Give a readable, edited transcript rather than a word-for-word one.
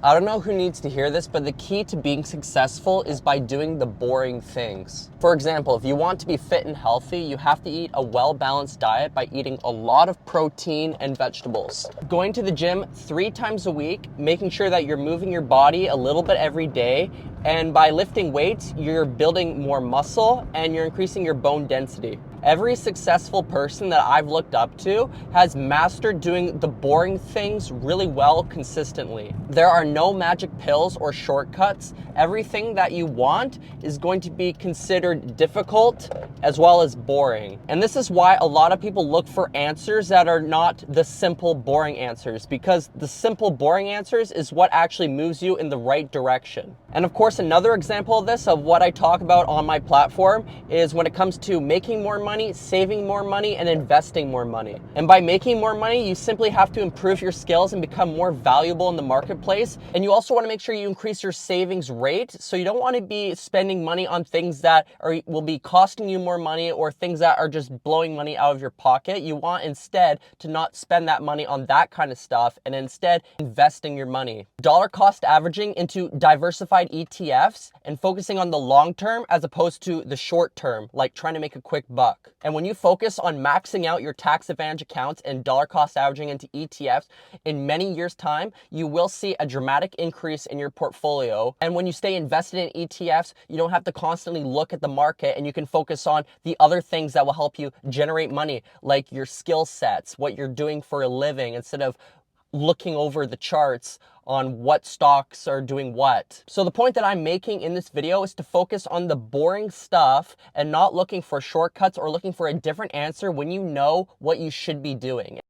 I don't know who needs to hear this, but the key to being successful is by doing the boring things. For example, if you want to be fit and healthy, you have to eat a well-balanced diet by eating a lot of protein and vegetables. Going to the gym 3 times a week, making sure that you're moving your body a little bit every day, and by lifting weights, you're building more muscle and you're increasing your bone density. Every successful person that I've looked up to has mastered doing the boring things really well consistently. There are no magic pills or shortcuts. Everything that you want is going to be considered difficult as well as boring. And this is why a lot of people look for answers that are not the simple, boring answers, because the simple, boring answers is what actually moves you in the right direction. And of course, another example of this, of what I talk about on my platform, is when it comes to making more money, saving more money, and investing more money. And by making more money, you simply have to improve your skills and become more valuable in the marketplace. And you also want to make sure you increase your savings rate. So you don't want to be spending money on things that will be costing you more money or things that are just blowing money out of your pocket. You want instead to not spend that money on that kind of stuff and instead investing your money. Dollar cost averaging into diversified ETFs and focusing on the long term as opposed to the short term, like trying to make a quick buck. And when you focus on maxing out your tax advantage accounts and dollar cost averaging into ETFs, in many years' time, you will see a dramatic increase in your portfolio. And when you stay invested in ETFs, you don't have to constantly look at the market and you can focus on the other things that will help you generate money, like your skill sets, what you're doing for a living, instead of looking over the charts on what stocks are doing what. So the point that I'm making in this video is to focus on the boring stuff and not looking for shortcuts or looking for a different answer when you know what you should be doing.